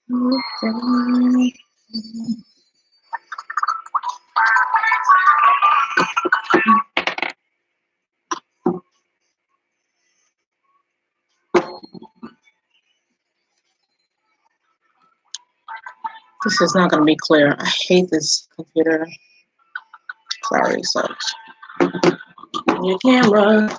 This is not going to be clear. I hate this computer. Clarity sucks. Your camera.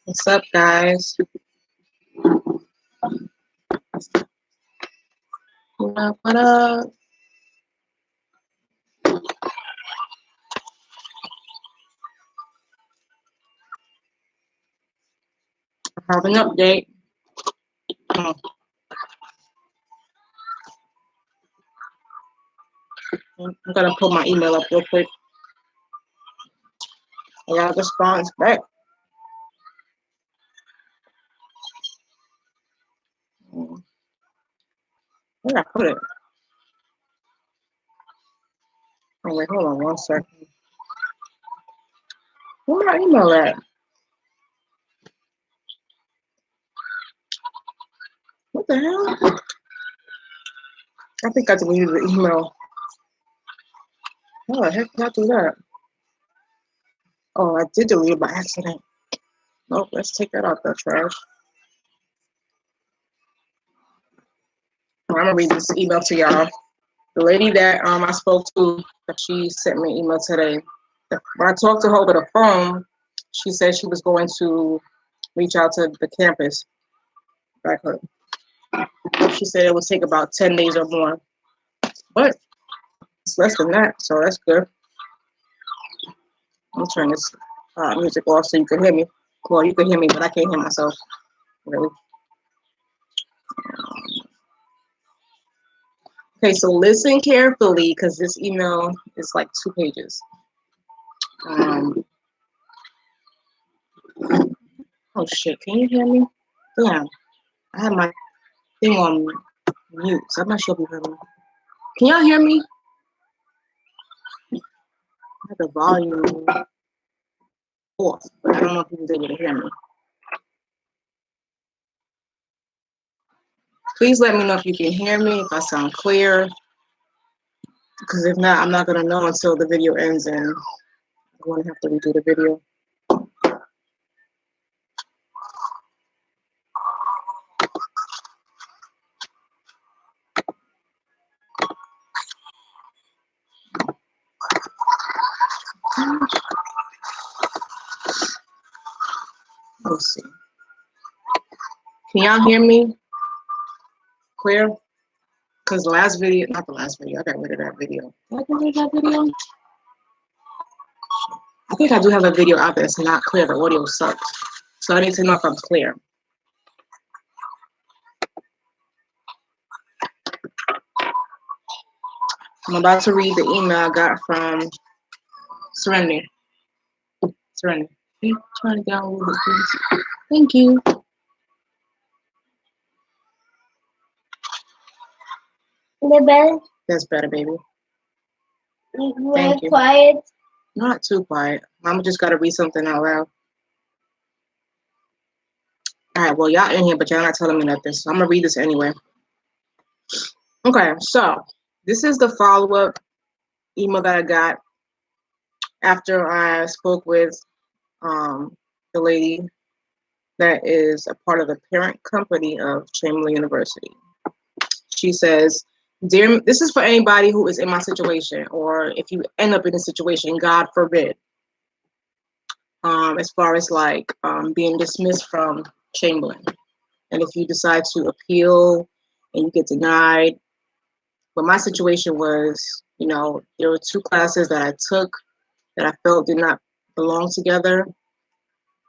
What's up, guys? What up? I have an update. I'm gonna put my email up real quick. I got a response back. Where did I put it? Oh wait, hold on 1 second. Where my email at? What the hell? I think I deleted the email. How the heck did I do that? Oh, I did delete it by accident. Nope, let's take that out the trash. I'm gonna read this email to y'all. The lady that I spoke to, she sent me an email today. When I talked to her over the phone, she said she was going to reach out to the campus. Back her. She said it would take about 10 days or more, but it's less than that, so that's good. I'm turn this music off so you can hear me. Well, you can hear me, but I can't hear myself. Really. Okay, so listen carefully because this email is like 2 pages. Oh shit, can you hear me? Damn, I have my thing on mute, so I'm not sure if you heard me. Can y'all hear me? I have the volume off, but I don't know if you was able to hear me. Please let me know if you can hear me, if I sound clear. Because if not, I'm not gonna know until the video ends and I'm gonna have to redo the video. Let's see. Can y'all hear me? Clear? Because the last video, not the last video, I got rid of that video. Did I get rid of that video? I think I do have a video out there that's not clear. The audio sucks. So I need to know if I'm clear. I'm about to read the email I got from Serenity. Serenity. Can you turn it down a little bit, please? Thank you. The better? That's better, baby. Thank you. Quiet? Not too quiet. Mama just got to read something out loud. All right, well, y'all in here, but y'all not telling me nothing, so I'm going to read this anyway. Okay, so this is the follow-up email that I got after I spoke with the lady that is a part of the parent company of Chamberlain University. She says, "Dear, this is for anybody who is in my situation, or if you end up in a situation, God forbid, as far as like being dismissed from Chamberlain. And if you decide to appeal and you get denied, but my situation was, you know, there were 2 classes that I took that I felt did not belong together.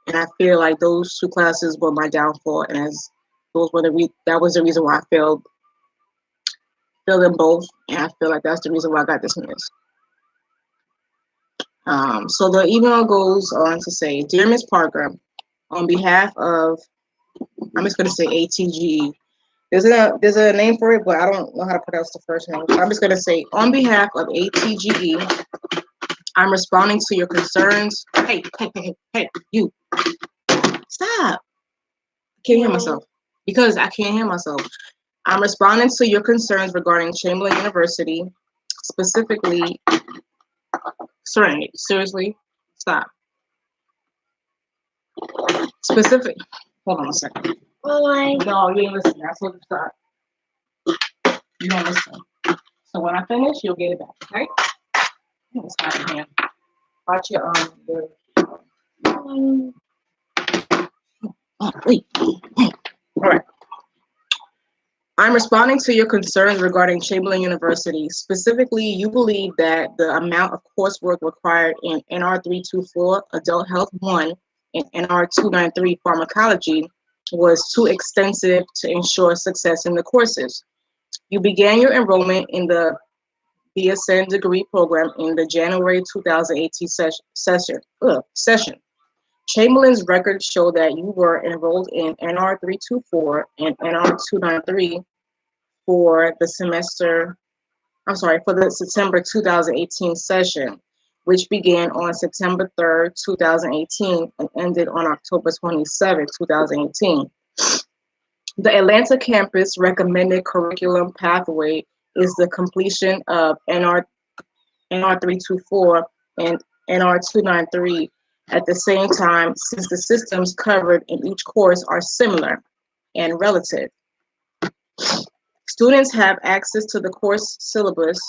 And I feel like those 2 classes were my downfall. And as those were that was the reason why I failed them both. And I feel like that's the reason why I got dismissed." So the email goes on to say, "Dear Ms. Parker, on behalf of," I'm just going to say ATGE. There's a name for it, but I don't know how to pronounce the first name. So I'm just going to say, "On behalf of ATGE I'm responding to your concerns. Hey, you. Stop. I can't hear myself. Because I can't hear myself. I'm responding to your concerns regarding Chamberlain University, specifically, seriously, stop. Specific, hold on a second. No, you ain't listening. I told you stop. You don't listen. So when I finish, you'll get it back, okay? What's happening here? Watch your wait. All right. I'm responding to your concerns regarding Chamberlain University. Specifically, you believe that the amount of coursework required in NR 324 Adult Health 1 and NR 293 Pharmacology was too extensive to ensure success in the courses. You began your enrollment in the BSN degree program in the January 2018 session. Chamberlain's records show that you were enrolled in NR 324 and NR 293 for the September 2018 session, which began on September 3rd, 2018 and ended on October 27th, 2018. The Atlanta campus recommended curriculum pathway is the completion of NR 324 and NR 293 at the same time, since the systems covered in each course are similar and relative. Students have access to the course syllabus.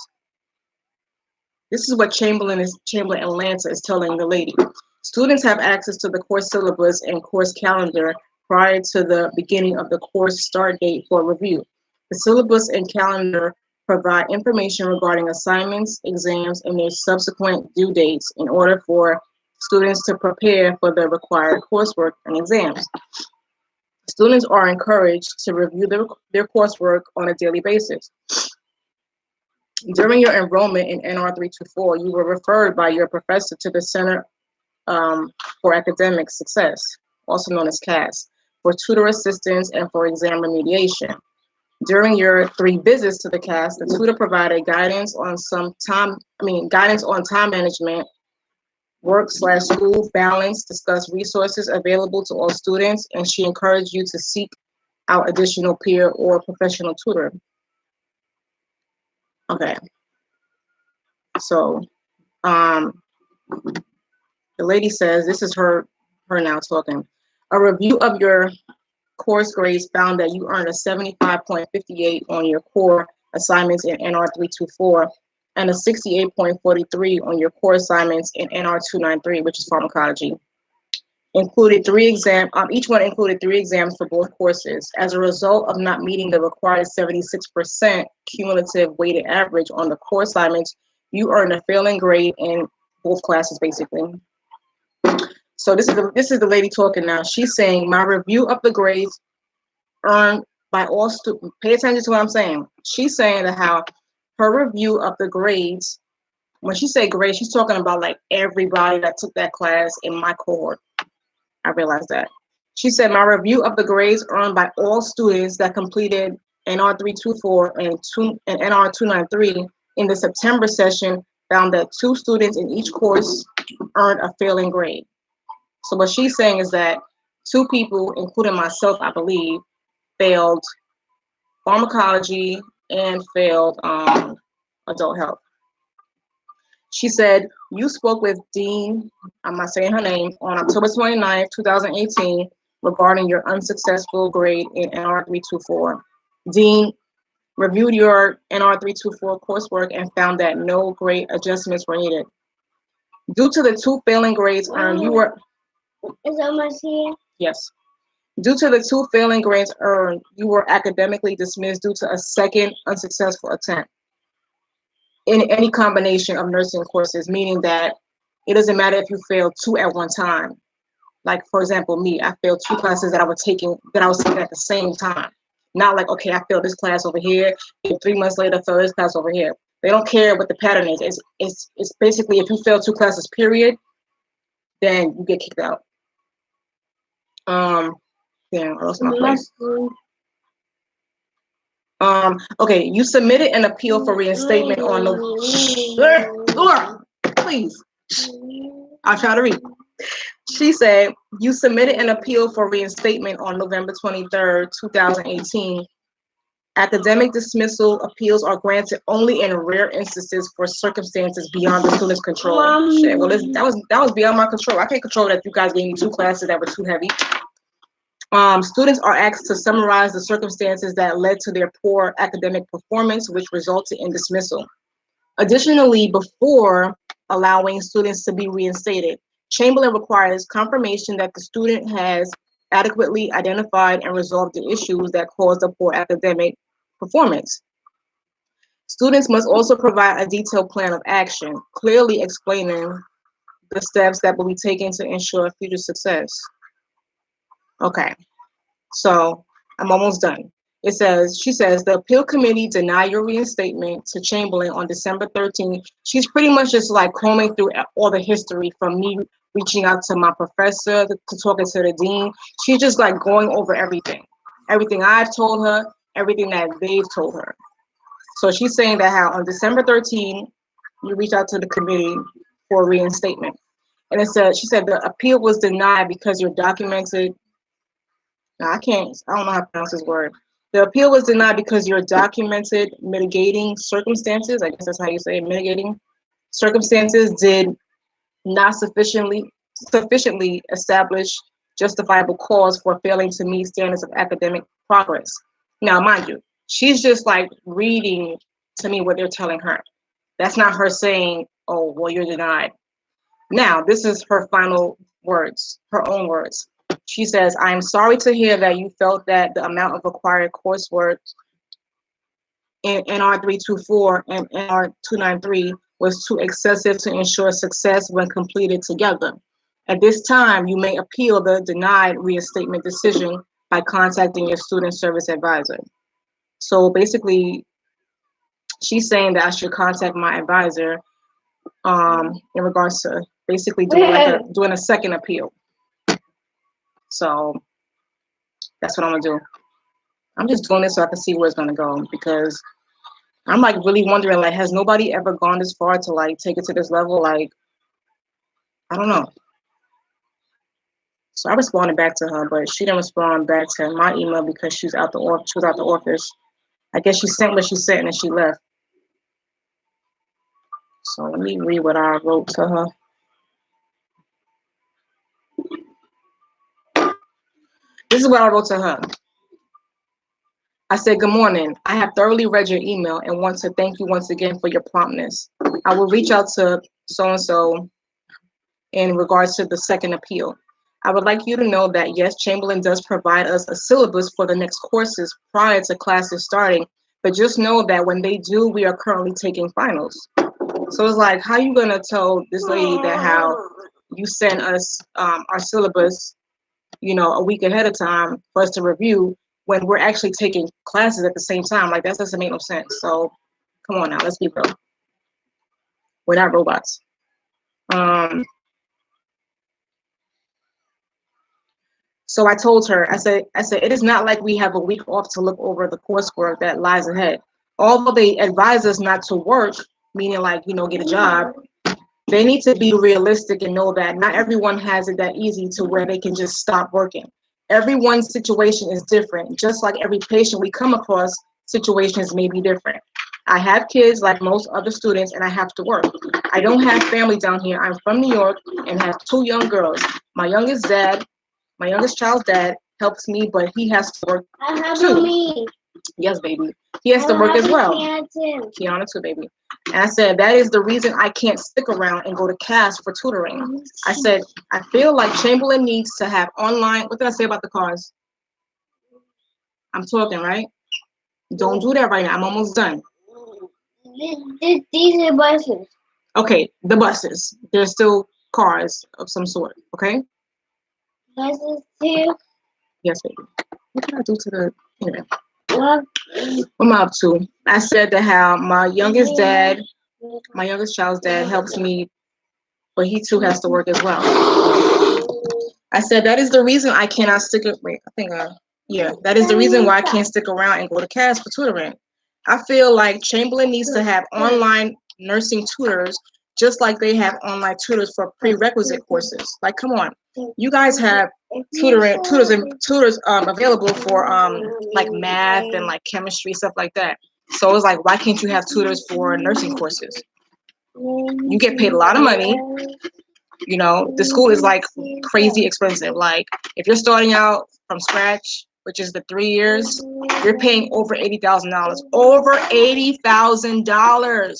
This is what Chamberlain Atlanta is telling the lady. Students have access to the course syllabus and course calendar prior to the beginning of the course start date for review. The syllabus and calendar provide information regarding assignments, exams, and their subsequent due dates in order for students to prepare for the required coursework and exams. Students are encouraged to review their coursework on a daily basis. During your enrollment in NR 324, you were referred by your professor to the Center for Academic Success, also known as CAS, for tutor assistance and for exam remediation. During your 3 visits to the CAS, the tutor provided guidance on time management, work/school balance, discuss resources available to all students, and she encouraged you to seek out additional peer or professional tutor. Okay. So, the lady says, this is her now talking. A review of your course grades found that you earned a 75.58 on your core assignments in NR 324 and a 68.43 on your core assignments in NR 293, which is pharmacology. Included 3 exams, each one included 3 exams for both courses. As a result of not meeting the required 76% cumulative weighted average on the core assignments, you earned a failing grade in both classes, basically. So this is the lady talking now. She's saying, my review of the grades earned by all students, pay attention to what I'm saying. She's saying that how her review of the grades, when she say grades, she's talking about like everybody that took that class in my cohort. I realized that. She said, my review of the grades earned by all students that completed NR 324 and NR 293 in the September session found that 2 students in each course earned a failing grade. So what she's saying is that 2 people, including myself, I believe, failed pharmacology and failed adult health. She said, you spoke with Dean, I'm not saying her name, on October 29th, 2018, regarding your unsuccessful grade in NR 324. Dean reviewed your NR 324 coursework and found that no grade adjustments were needed. Due to the 2 failing grades earned, you were... Is that my here? Yes. Due to the 2 failing grades earned, you were academically dismissed due to a second unsuccessful attempt in any combination of nursing courses, meaning that it doesn't matter if you failed 2 at one time. Like, for example, me, I failed 2 classes that I was taking at the same time. Not like, okay, I failed this class over here, and 3 months later, I failed this class over here. They don't care what the pattern is. It's basically, if you fail 2 classes, period, then you get kicked out. Damn, I lost my place. Okay, you submitted an appeal for reinstatement on the... Laura, please. I'll try to read. She said, you submitted an appeal for reinstatement on November 23rd, 2018. Academic dismissal appeals are granted only in rare instances for circumstances beyond the student's control. Shit, well, that was beyond my control. I can't control that you guys gave me 2 classes that were too heavy. Students are asked to summarize the circumstances that led to their poor academic performance, which resulted in dismissal. Additionally, before allowing students to be reinstated, Chamberlain requires confirmation that the student has adequately identified and resolved the issues that caused the poor academic performance. Students must also provide a detailed plan of action, clearly explaining the steps that will be taken to ensure future success. Okay, so I'm almost done. She says, the appeal committee denied your reinstatement to Chamberlain on December 13th. She's pretty much just like combing through all the history from me reaching out to my professor to talking to the dean. She's just like going over everything I've told her, everything that they've told her. So she's saying that how on December 13th, you reached out to the committee for reinstatement. And she said the appeal was denied because you're documented. I don't know how to pronounce this word. The appeal was denied because your documented mitigating circumstances, I guess that's how you say it, mitigating circumstances did not sufficiently establish justifiable cause for failing to meet standards of academic progress. Now, mind you, she's just like reading to me what they're telling her. That's not her saying, oh, well, you're denied. Now, this is her final words, her own words. She says, I am sorry to hear that you felt that the amount of required coursework in NR 324 and NR 293 was too excessive to ensure success when completed together. At this time, you may appeal the denied reinstatement decision by contacting your student service advisor. So basically, she's saying that I should contact my advisor in regards to basically doing a second appeal. So that's what I'm gonna do. I'm just doing this so I can see where it's gonna go, because I'm like really wondering, like, has nobody ever gone this far to like take it to this level? Like, I don't know. So I responded back to her, but she didn't respond back to my email because she was out the office. I guess she sent what she sent and she left. So let me read what I wrote to her. This is what I wrote to her. I said, good morning. I have thoroughly read your email and want to thank you once again for your promptness. I will reach out to so-and-so in regards to the second appeal. I would like you to know that, yes, Chamberlain does provide us a syllabus for the next courses prior to classes starting, but just know that when they do, we are currently taking finals. So it's like, how you gonna tell this lady that how you send us our syllabus, you know, a week ahead of time for us to review when we're actually taking classes at the same time? Like, that doesn't make no sense. So come on now, let's be real. We're not robots. So I told her, I said, it is not like we have a week off to look over the coursework that lies ahead. Although they advise us not to work, meaning like, you know, get a job, they need to be realistic and know that not everyone has it that easy to where they can just stop working. Everyone's situation is different. Just like every patient we come across, situations may be different. I have kids like most other students and I have to work. I don't have family down here. I'm from New York and have 2 young girls. My youngest child's dad helps me, but he has to work too. Yes, baby. He has to work as well. Kiana too, baby. And I said, that is the reason I can't stick around and go to CAS for tutoring. I said, I feel like Chamberlain needs to have online. What did I say about the cars? I'm talking, right? Don't do that right now. I'm almost done. These are buses. Okay, the buses. They're still cars of some sort, okay? Buses too? Yes, baby. What did I do to the internet? What am I up to? I said that how my youngest child's dad helps me, but he too has to work as well. I said that is the reason I cannot stick it. Wait, that is the reason why I can't stick around and go to CAS for tutoring. I feel like Chamberlain needs to have online nursing tutors just like they have online tutors for prerequisite courses. Like, come on, you guys have tutors available for like math and like chemistry, stuff like that. So it's like, why can't you have tutors for nursing courses? You get paid a lot of money. You know, the school is like crazy expensive. Like, if you're starting out from scratch, which is the 3 years, you're paying over $80,000. Over $80,000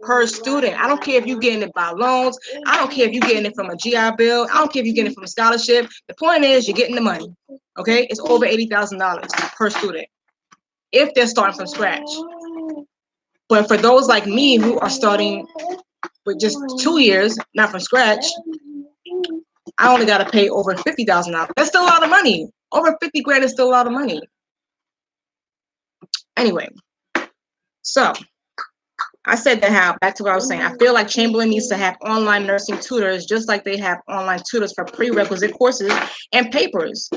per student. I don't care if you're getting it by loans. I don't care if you're getting it from a GI Bill. I don't care if you're getting it from a scholarship. The point is, you're getting the money. Okay, it's over $80,000 per student if they're starting from scratch. But for those like me who are starting with just 2 years, not from scratch, I only got to pay over $50,000. That's still a lot of money. Over 50 grand is still a lot of money. Anyway, so I said that how, back to what I was saying, I feel like Chamberlain needs to have online nursing tutors just like they have online tutors for prerequisite courses and papers.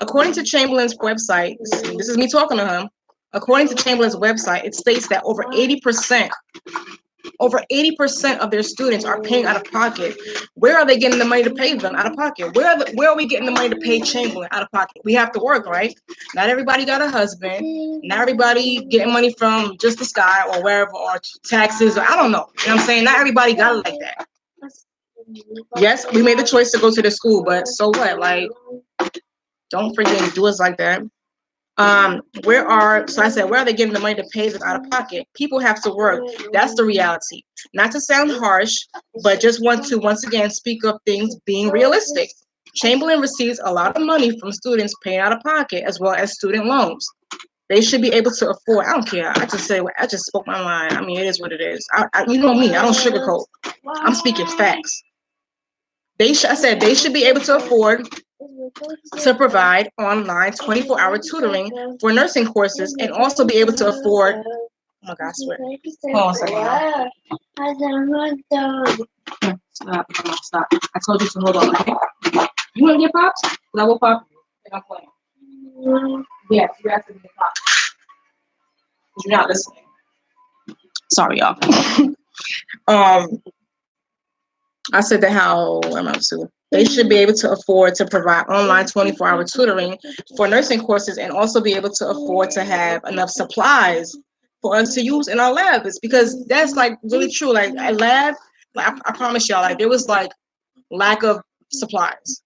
According to Chamberlain's website, this is me talking to him. According to Chamberlain's website, it states that over 80% of their students are paying out of pocket. Where are they getting the money to pay them out of pocket? Where are we getting the money to pay Chamberlain out of pocket? We have to work, right? Not everybody got a husband. Not everybody getting money from just the sky or wherever, or taxes, or I don't know. You know what I'm saying? Not everybody got it like that. Yes, we made the choice to go to the school, but so what? Like, don't freaking do us like that. So I said, where are they getting the money to pay them out of pocket? People have to work. That's the reality. Not to sound harsh, but just want to once again speak of things being realistic. Chamberlain receives a lot of money from students paying out of pocket as well as student loans. They should be able to afford. I don't care. I just spoke my mind. I mean, it is what it is. You know me. I don't sugarcoat. I'm speaking facts. I said they should be able to afford to provide online 24-hour tutoring for nursing courses and also be able to afford. Oh my God, I swear. Hold on a second. Stop. I told you to hold on. Okay? You want to get pops? Because I will pop you. And I'm playing. Yes, you have to get pops. Because you're not listening. Sorry, y'all. I said that how am I to? They should be able to afford to provide online 24-hour tutoring for nursing courses and also be able to afford to have enough supplies for us to use in our labs, because that's like really true. Like a lab, like I promise y'all, like there was like lack of supplies.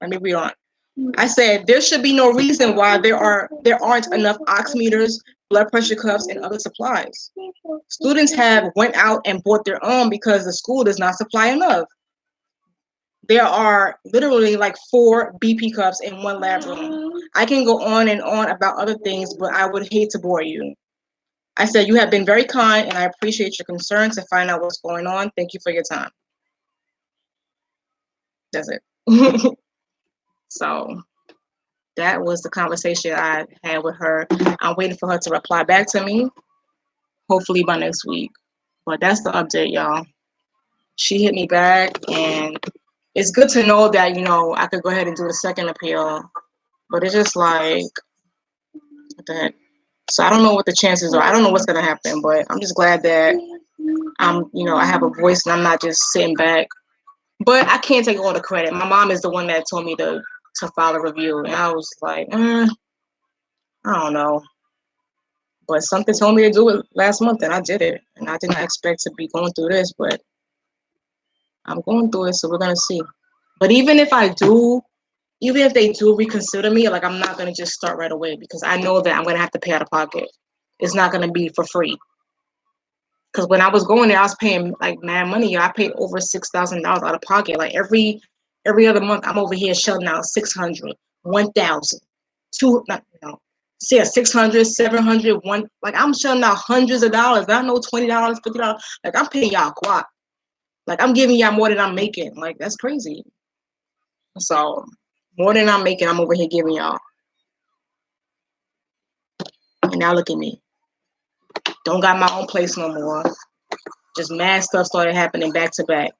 Let me read on. I said there should be no reason why there aren't enough oximeters, blood pressure cuffs, and other supplies. Students have went out and bought their own because the school does not supply enough. There are literally like 4 BP cups in one lab room. I can go on and on about other things, but I would hate to bore you. I said you have been very kind and I appreciate your concern to find out what's going on. Thank you for your time. That's it. So that was the conversation I had with her. I'm waiting for her to reply back to me, hopefully by next week. But that's the update, y'all. She hit me back, and it's good to know that, you know, I could go ahead and do the second appeal. But it's just like, what the heck? So I don't know what the chances are. I don't know what's going to happen, but I'm just glad that I have a voice and I'm not just sitting back. But I can't take all the credit. My mom is the one that told me to file a review, and I was like, I don't know. But something told me to do it last month, and I did it. And I didn't expect to be going through this, but I'm going through it, so we're gonna see. But even if they do reconsider me, like, I'm not gonna just start right away, because I know that I'm gonna have to pay out of pocket. It's not gonna be for free. Because when I was going there, I was paying like mad money. I paid over $6,000 out of pocket. Like every other month, I'm over here shelling out 600, 1,000, 600, 700, one. Like I'm shelling out hundreds of dollars. I know $20, $50. Like I'm paying y'all guap. Like I'm giving y'all more than I'm making. Like that's crazy. So more than I'm making, I'm over here giving y'all. And now look at me. Don't got my own place no more. Just mad stuff started happening back to back.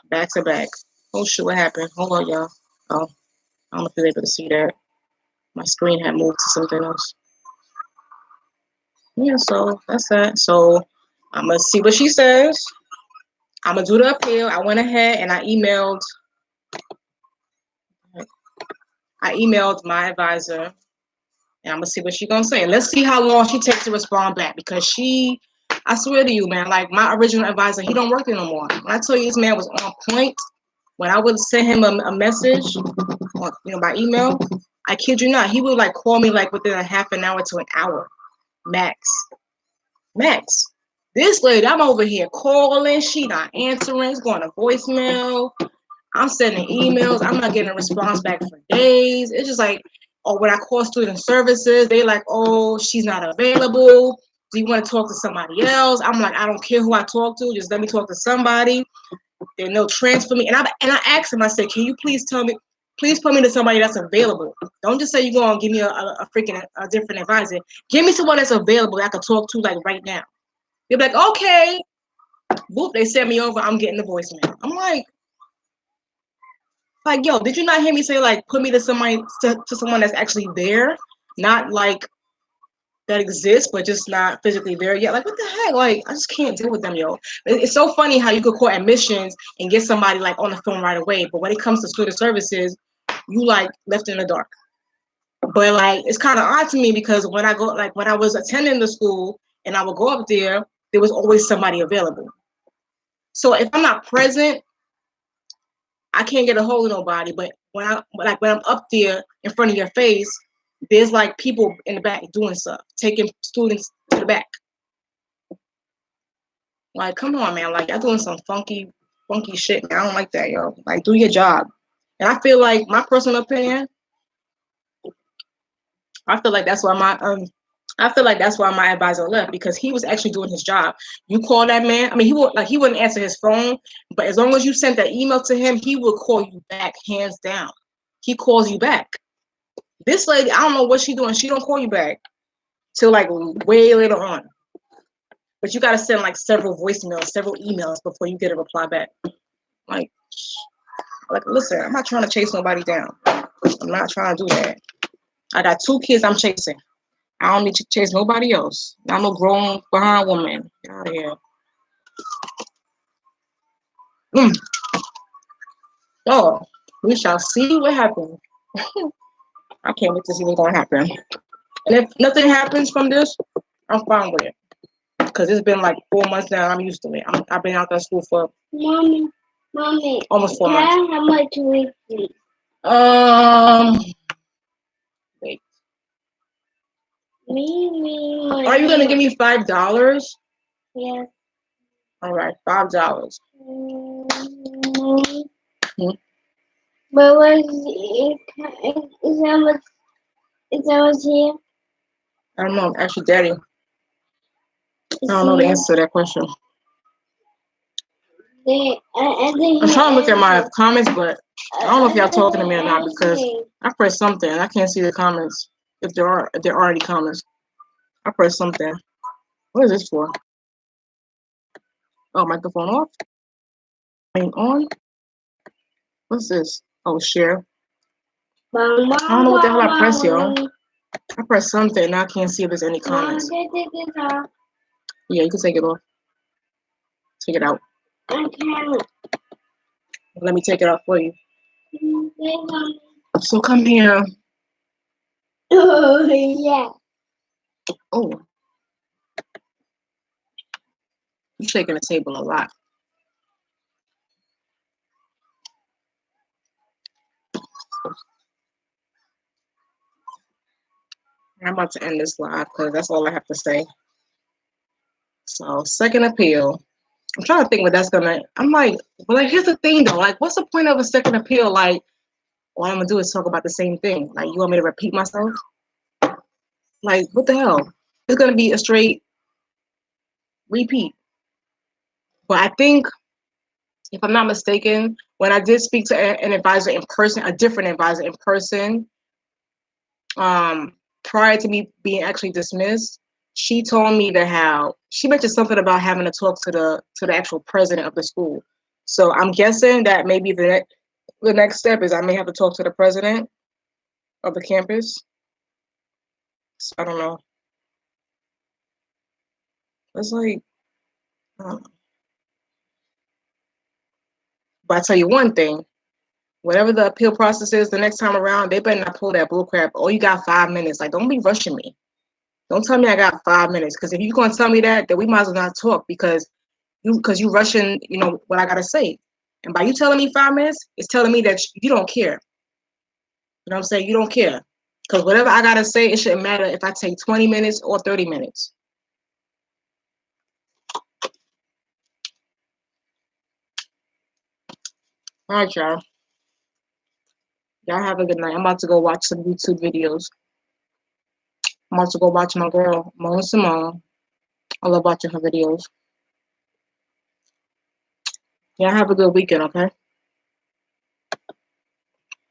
Back to back. Oh shit, what happened? Hold on, y'all. Oh, I don't know if you're able to see that. My screen had moved to something else. Yeah, so that's that. So I'm gonna see what she says. I'm gonna do the appeal. I went ahead and I emailed my advisor, and I'm gonna see what she's gonna say. And let's see how long she takes to respond back, because I swear to you, man, like my original advisor, he don't work there no more. When I tell you this man was on point, when I would send him a message, by email, I kid you not, he would like call me like within a half an hour to an hour, max. This lady, I'm over here calling, she not answering, it's going to voicemail. I'm sending emails, I'm not getting a response back for days. It's just like, or when I call student services, they like, oh, she's not available. Do you want to talk to somebody else? I'm like, I don't care who I talk to, just let me talk to somebody. Then they'll transfer me. And I asked him, I said, can you please put me to somebody that's available. Don't just say you're going to give me a different advisor. Give me someone that's available that I can talk to like right now. They're like, okay. Boop, they send me over. I'm getting the voicemail. I'm like, yo, did you not hear me say like put me to somebody to someone that's actually there, not like that exists but just not physically there yet? Like, what the heck? Like, I just can't deal with them, yo. It's so funny how you could call admissions and get somebody like on the phone right away, but when it comes to student services, you like left in the dark. But like, it's kind of odd to me because when I was attending the school and I would go up there was always somebody available. So if I'm not present, I can't get a hold of nobody. But when I'm up there in front of your face, there's like people in the back doing stuff, taking students to the back. Like, come on, man. Like, y'all doing some funky shit, man. I don't like that, yo. Like, do your job. And I feel like, my personal opinion, I feel like that's why my advisor left, because he was actually doing his job. You call that man, I mean, he wouldn't answer his phone, but as long as you sent that email to him, he will call you back, hands down. He calls you back. This lady, I don't know what she's doing. She don't call you back till like way later on. But you gotta send like several voicemails, several emails before you get a reply back. Like, listen, I'm not trying to chase nobody down. I'm not trying to do that. I got 2 kids I'm chasing. I don't need to chase nobody else. I'm no grown behind woman. Get out of here. Oh, we shall see what happens. I can't wait to see what's gonna happen. And if nothing happens from this, I'm fine with it. Because it's been like 4 months now. I'm used to it. I've been out of school for Mommy, almost 4 months. how much weekly? Wait. Me. Are you gonna give me $5? Yes. All right, $5. But is that what's here? I don't know. Actually, Daddy, I don't know the answer to that question. I'm trying to look at my comments, but I don't know if y'all talking to me or not, because I pressed something and I can't see the comments. If there are any comments, I pressed something. What is this for? Oh, microphone off. Ain't on. What's this? Oh, share. I don't know what the hell I pressed, y'all. I pressed something and I can't see if there's any comments. Yeah, you can take it off. Take it out. I can't. Let me take it out for you. So come here. Oh, yeah. Oh. You're shaking the table a lot. I'm about to end this live because that's all I have to say. So, second appeal. I'm trying to think what that's gonna. I'm like, but like, here's the thing though. Like, what's the point of a second appeal? Like, all I'm gonna do is talk about the same thing. Like, you want me to repeat myself? Like, what the hell? It's gonna be a straight repeat. But I think, if I'm not mistaken, when I did speak to an advisor in person, a different advisor in person, prior to me being actually dismissed, she told me that she mentioned something about having to talk to the actual president of the school. So I'm guessing that maybe the next step is I may have to talk to the president of the campus. So I don't know. It's like, But I tell you one thing, whatever the appeal process is the next time around, they better not pull that bull crap. Oh, you got 5 minutes. Like, don't be rushing me. Don't tell me I got 5 minutes. Because if you're going to tell me that, then we might as well not talk because you rushing, what I got to say. And by you telling me 5 minutes, it's telling me that you don't care. You know what I'm saying? You don't care. Because whatever I got to say, it shouldn't matter if I take 20 minutes or 30 minutes. All right, y'all. Y'all have a good night. I'm about to go watch some YouTube videos. I'm about to go watch my girl, Mona Simone. I love watching her videos. Y'all have a good weekend, okay?